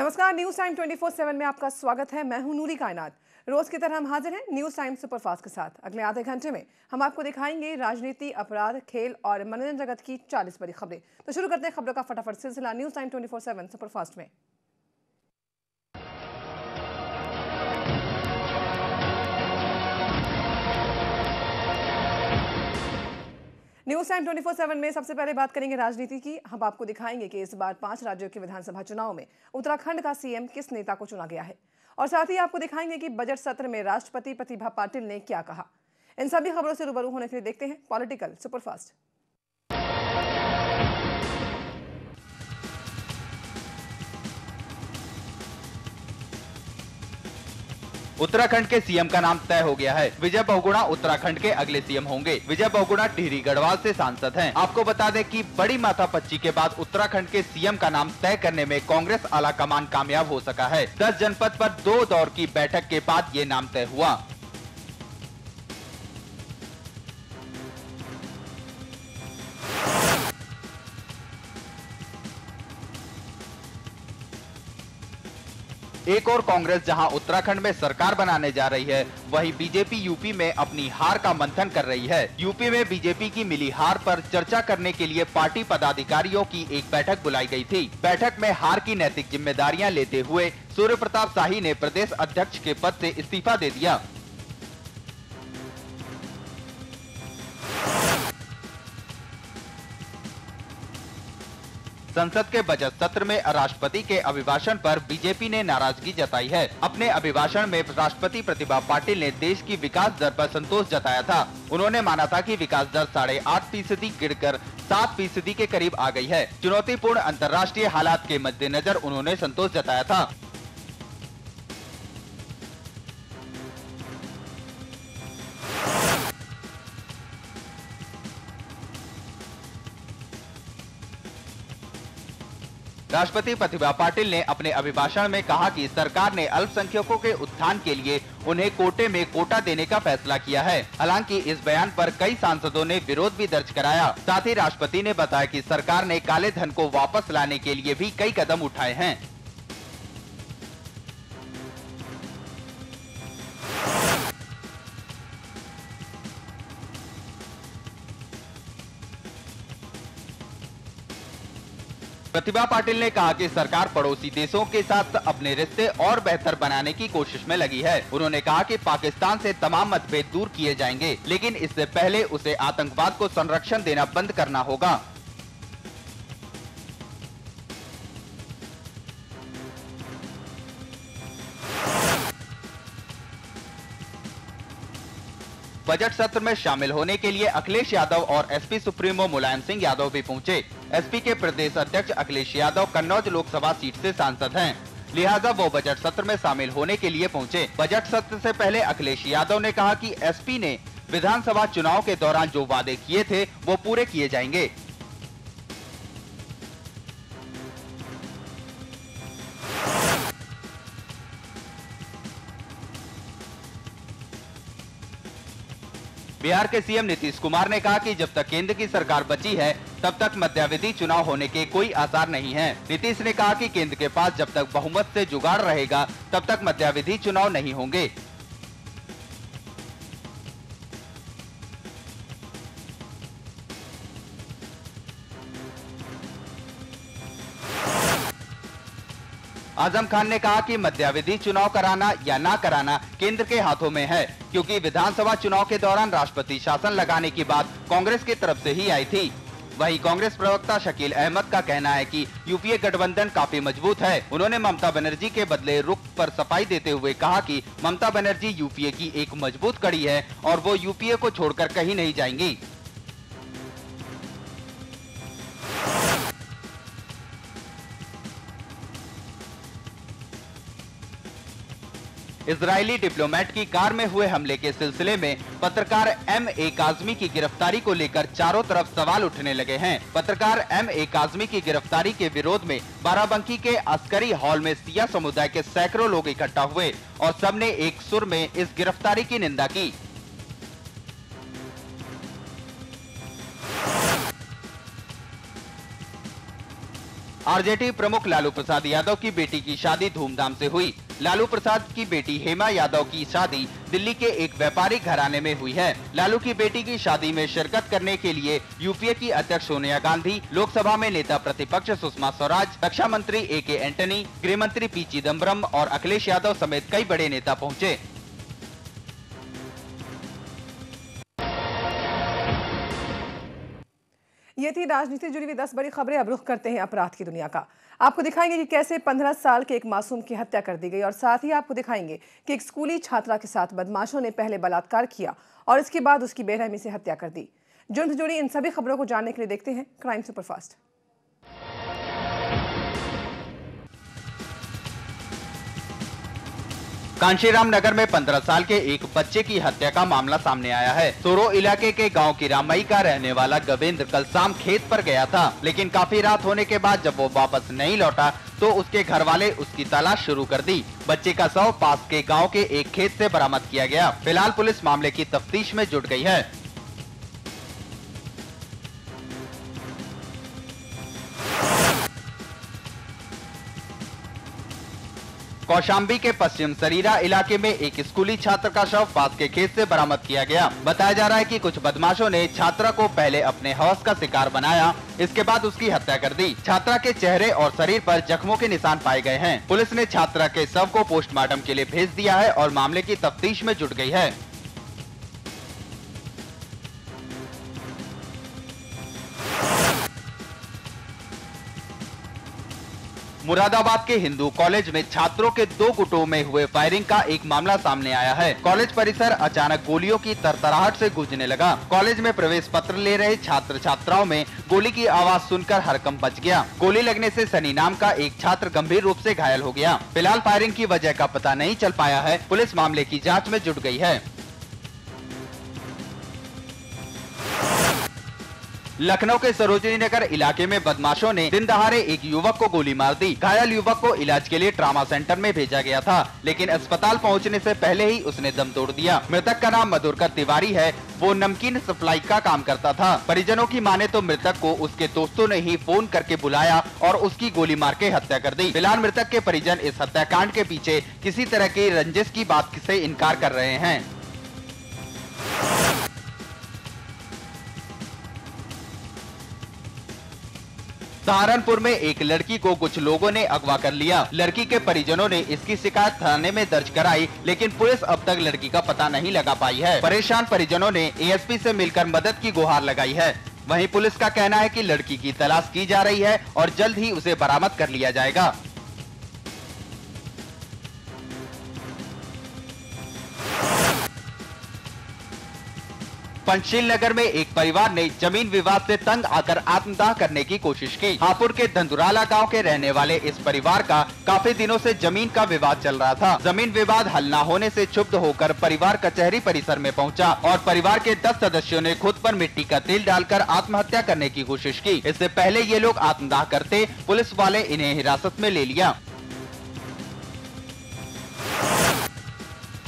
नमस्कार, news time 24/7 में आपका स्वागत है। मैं हूं नूरी कायनात। रोज की तरह हम हाजिर हैं न्यूज टाइम सुपरफास्ट के साथ। अगले आधे घंटे में हम आपको दिखाएंगे राजनीति, अपराध, खेल और मनोरंजन जगत की 40 बड़ी खबरें। तो शुरू करते हैं खबरों का फटाफट सिलसिला न्यूज टाइम 24/7 सुपरफास्ट में। न्यूज टाइम 24/7 में सबसे पहले बात करेंगे राजनीति की। हम आपको दिखाएंगे कि इस बार 5 राज्यों के विधानसभा चुनाव में उत्तराखंड का सीएम किस नेता को चुना गया है, और साथ ही आपको दिखाएंगे कि बजट सत्र में राष्ट्रपति प्रतिभा पाटिल ने क्या कहा। इन सभी खबरों से रूबरू होने के लिए देखते हैं पॉलिटिकल सुपरफास्ट। उत्तराखंड के सीएम का नाम तय हो गया है। विजय बहुगुणा उत्तराखंड के अगले सीएम होंगे। विजय बहुगुणा टिहरी गढ़वाल से सांसद हैं। आपको बता दें कि बड़ी माथापच्ची के बाद उत्तराखंड के सीएम का नाम तय करने में कांग्रेस आला कमान कामयाब हो सका है। 10 जनपद पर 2 दौर की बैठक के बाद ये नाम तय हुआ। एक और कांग्रेस जहां उत्तराखंड में सरकार बनाने जा रही है, वहीं बीजेपी यूपी में अपनी हार का मंथन कर रही है। यूपी में बीजेपी की मिली हार पर चर्चा करने के लिए पार्टी पदाधिकारियों की एक बैठक बुलाई गई थी। बैठक में हार की नैतिक जिम्मेदारियां लेते हुए सूर्य प्रताप शाही ने प्रदेश अध्यक्ष के पद से इस्तीफा दे दिया। संसद के बजट सत्र में राष्ट्रपति के अभिभाषण पर बीजेपी ने नाराजगी जताई है। अपने अभिभाषण में राष्ट्रपति प्रतिभा पाटिल ने देश की विकास दर पर संतोष जताया था। उन्होंने माना था कि विकास दर 8.5% गिरकर 7% के करीब आ गई है। चुनौतीपूर्ण अंतर्राष्ट्रीय हालात के मद्देनजर उन्होंने संतोष जताया था। राष्ट्रपति प्रतिभा पाटिल ने अपने अभिभाषण में कहा कि सरकार ने अल्पसंख्यकों के उत्थान के लिए उन्हें कोटे में कोटा देने का फैसला किया है। हालांकि इस बयान पर कई सांसदों ने विरोध भी दर्ज कराया। साथ ही राष्ट्रपति ने बताया कि सरकार ने काले धन को वापस लाने के लिए भी कई कदम उठाए हैं। प्रतिभा पाटिल ने कहा कि सरकार पड़ोसी देशों के साथ अपने रिश्ते और बेहतर बनाने की कोशिश में लगी है। उन्होंने कहा कि पाकिस्तान से तमाम मतभेद दूर किए जाएंगे, लेकिन इससे पहले उसे आतंकवाद को संरक्षण देना बंद करना होगा। बजट सत्र में शामिल होने के लिए अखिलेश यादव और एसपी सुप्रीमो मुलायम सिंह यादव भी पहुंचे। एसपी के प्रदेश अध्यक्ष अखिलेश यादव कन्नौज लोकसभा सीट से सांसद हैं, लिहाजा वो बजट सत्र में शामिल होने के लिए पहुंचे। बजट सत्र से पहले अखिलेश यादव ने कहा कि एसपी ने विधानसभा चुनाव के दौरान जो वादे किए थे वो पूरे किए जाएंगे। बिहार के सीएम नीतीश कुमार ने कहा कि जब तक केंद्र की सरकार बची है तब तक मध्यावधि चुनाव होने के कोई आसार नहीं है। नीतीश ने कहा कि केंद्र के पास जब तक बहुमत से जुगाड़ रहेगा तब तक मध्यावधि चुनाव नहीं होंगे। आजम खान ने कहा कि मध्यावधि चुनाव कराना या ना कराना केंद्र के हाथों में है, क्योंकि विधानसभा चुनाव के दौरान राष्ट्रपति शासन लगाने की बात कांग्रेस की तरफ से ही आई थी। वहीं कांग्रेस प्रवक्ता शकील अहमद का कहना है कि यूपीए गठबंधन काफी मजबूत है। उन्होंने ममता बनर्जी के बदले रुख पर सफाई देते हुए कहा कि ममता बनर्जी यूपीए की एक मजबूत कड़ी है और वो यूपीए को छोड़कर कहीं नहीं जाएंगी। इजरायली डिप्लोमेट की कार में हुए हमले के सिलसिले में पत्रकार M.A. काज़मी की गिरफ्तारी को लेकर चारों तरफ सवाल उठने लगे हैं। पत्रकार M.A. काज़मी की गिरफ्तारी के विरोध में बाराबंकी के अस्करी हॉल में सिया समुदाय के सैकड़ों लोग इकट्ठा हुए और सबने एक सुर में इस गिरफ्तारी की निंदा की। आरजेडी प्रमुख लालू प्रसाद यादव की बेटी की शादी धूमधाम से हुई। लालू प्रसाद की बेटी हेमा यादव की शादी दिल्ली के एक व्यापारिक घराने में हुई है। लालू की बेटी की शादी में शिरकत करने के लिए यूपीए की अध्यक्ष सोनिया गांधी, लोकसभा में नेता प्रतिपक्ष सुषमा स्वराज, रक्षा मंत्री AK एंटनी, गृह मंत्री P चिदम्बरम और अखिलेश यादव समेत कई बड़े नेता पहुंचे। ये थी राजनीति से जुड़ी हुई 10 बड़ी खबरें। अब रुख करते हैं अपराध की दुनिया का। आपको दिखाएंगे कि कैसे 15 साल के एक मासूम की हत्या कर दी गई और साथ ही आपको दिखाएंगे कि एक स्कूली छात्रा के साथ बदमाशों ने पहले बलात्कार किया और इसके बाद उसकी बेरहमी से हत्या कर दी। जुर्म से जुड़ी इन सभी खबरों को जानने के लिए देखते हैं क्राइम सुपरफास्ट। कांशीराम नगर में 15 साल के एक बच्चे की हत्या का मामला सामने आया है। सोरो इलाके के गांव की रामई का रहने वाला गवेंद्र कल शाम खेत पर गया था, लेकिन काफी रात होने के बाद जब वो वापस नहीं लौटा तो उसके घर वाले उसकी तलाश शुरू कर दी। बच्चे का शव पास के गांव के एक खेत से बरामद किया गया। फिलहाल पुलिस मामले की तफ्तीश में जुट गई है। कौशाम्बी के पश्चिम सरीरा इलाके में एक स्कूली छात्र का शव पास के खेत से बरामद किया गया। बताया जा रहा है कि कुछ बदमाशों ने छात्रा को पहले अपने हवस का शिकार बनाया, इसके बाद उसकी हत्या कर दी। छात्रा के चेहरे और शरीर पर जख्मों के निशान पाए गए हैं। पुलिस ने छात्रा के शव को पोस्टमार्टम के लिए भेज दिया है और मामले की तफ्तीश में जुट गई है। मुरादाबाद के हिंदू कॉलेज में छात्रों के 2 गुटों में हुए फायरिंग का एक मामला सामने आया है। कॉलेज परिसर अचानक गोलियों की तरतराहट से गूंजने लगा। कॉलेज में प्रवेश पत्र ले रहे छात्र छात्राओं में गोली की आवाज सुनकर हड़कंप मच गया। गोली लगने से सनी नाम का एक छात्र गंभीर रूप से घायल हो गया। फिलहाल फायरिंग की वजह का पता नहीं चल पाया है। पुलिस मामले की जाँच में जुट गई है। लखनऊ के सरोजनी नगर इलाके में बदमाशों ने दिन दहाड़े एक युवक को गोली मार दी। घायल युवक को इलाज के लिए ट्रॉमा सेंटर में भेजा गया था, लेकिन अस्पताल पहुंचने से पहले ही उसने दम तोड़ दिया। मृतक का नाम मधुकर तिवारी है। वो नमकीन सप्लाई का काम करता था। परिजनों की माने तो मृतक को उसके दोस्तों ने ही फोन करके बुलाया और उसकी गोली मार के हत्या कर दी। फिलहाल मृतक के परिजन इस हत्याकांड के पीछे किसी तरह की रंजिश की बात से इनकार कर रहे हैं। सहारनपुर में एक लड़की को कुछ लोगों ने अगवा कर लिया। लड़की के परिजनों ने इसकी शिकायत थाने में दर्ज कराई, लेकिन पुलिस अब तक लड़की का पता नहीं लगा पाई है। परेशान परिजनों ने ASP से मिलकर मदद की गुहार लगाई है। वहीं पुलिस का कहना है कि लड़की की तलाश की जा रही है और जल्द ही उसे बरामद कर लिया जाएगा। पंचशील नगर में एक परिवार ने जमीन विवाद से तंग आकर आत्मदाह करने की कोशिश की। हापुड़ के धंधुराला गांव के रहने वाले इस परिवार का काफी दिनों से जमीन का विवाद चल रहा था। जमीन विवाद हल न होने से क्षुब्ध होकर परिवार कचहरी परिसर में पहुंचा और परिवार के 10 सदस्यों ने खुद पर मिट्टी का तेल डालकर आत्महत्या करने की कोशिश की। इससे पहले ये लोग आत्मदाह करते, पुलिस वाले इन्हें हिरासत में ले लिया।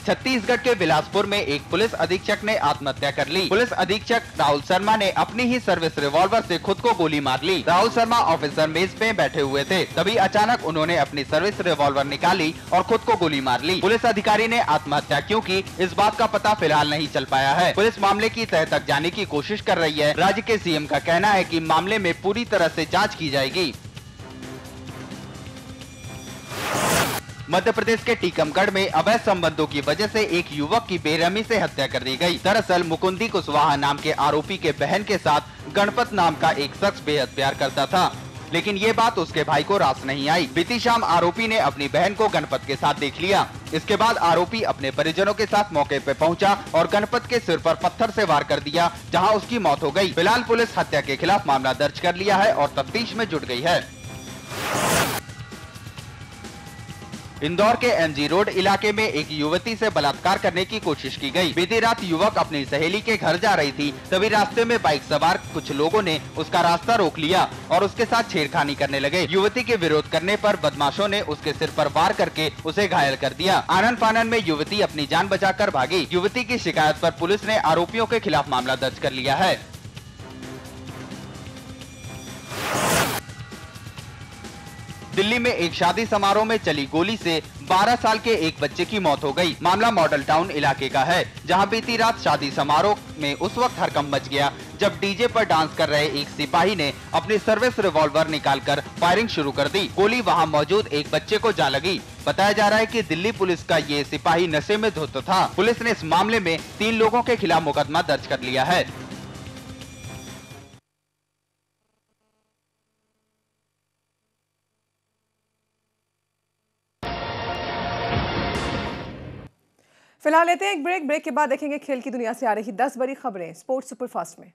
छत्तीसगढ़ के बिलासपुर में एक पुलिस अधीक्षक ने आत्महत्या कर ली। पुलिस अधीक्षक राहुल शर्मा ने अपनी ही सर्विस रिवॉल्वर से खुद को गोली मार ली। राहुल शर्मा ऑफिसर मेज पे बैठे हुए थे, तभी अचानक उन्होंने अपनी सर्विस रिवॉल्वर निकाली और खुद को गोली मार ली। पुलिस अधिकारी ने आत्महत्या क्यों की, इस बात का पता फिलहाल नहीं चल पाया है। पुलिस मामले की तह तक जाने की कोशिश कर रही है। राज्य के CM का कहना है कि मामले में पूरी तरह से जाँच की जाएगी। मध्य प्रदेश के टीकमगढ़ में अवैध संबंधों की वजह से एक युवक की बेरहमी से हत्या कर दी गई। दरअसल मुकुंदी कुशवाहा नाम के आरोपी के बहन के साथ गणपत नाम का एक शख्स बेहद प्यार करता था, लेकिन ये बात उसके भाई को रास नहीं आई। बीती शाम आरोपी ने अपनी बहन को गणपत के साथ देख लिया। इसके बाद आरोपी अपने परिजनों के साथ मौके पर पहुंचा और गणपत के सिर पर पत्थर से वार कर दिया, जहां उसकी मौत हो गई। फिलहाल पुलिस हत्या के खिलाफ मामला दर्ज कर लिया है और तफ्तीश में जुट गई है। इंदौर के MG रोड इलाके में एक युवती से बलात्कार करने की कोशिश की गई। बीती रात युवक अपनी सहेली के घर जा रही थी, तभी रास्ते में बाइक सवार कुछ लोगों ने उसका रास्ता रोक लिया और उसके साथ छेड़खानी करने लगे। युवती के विरोध करने पर बदमाशों ने उसके सिर पर वार करके उसे घायल कर दिया। आनन फानन में युवती अपनी जान बचाकर भागी। युवती की शिकायत पर पुलिस ने आरोपियों के खिलाफ मामला दर्ज कर लिया है। दिल्ली में एक शादी समारोह में चली गोली से 12 साल के एक बच्चे की मौत हो गई। मामला मॉडल टाउन इलाके का है, जहां बीती रात शादी समारोह में उस वक्त हड़कंप मच गया जब डीजे पर डांस कर रहे एक सिपाही ने अपनी सर्विस रिवॉल्वर निकालकर फायरिंग शुरू कर दी। गोली वहां मौजूद एक बच्चे को जा लगी। बताया जा रहा है कि दिल्ली पुलिस का ये सिपाही नशे में धुत था। पुलिस ने इस मामले में 3 लोगों के खिलाफ मुकदमा दर्ज कर लिया है। फिलहाल लेते हैं एक ब्रेक के बाद देखेंगे खेल की दुनिया से आ रही 10 बड़ी खबरें स्पोर्ट्स सुपरफास्ट में।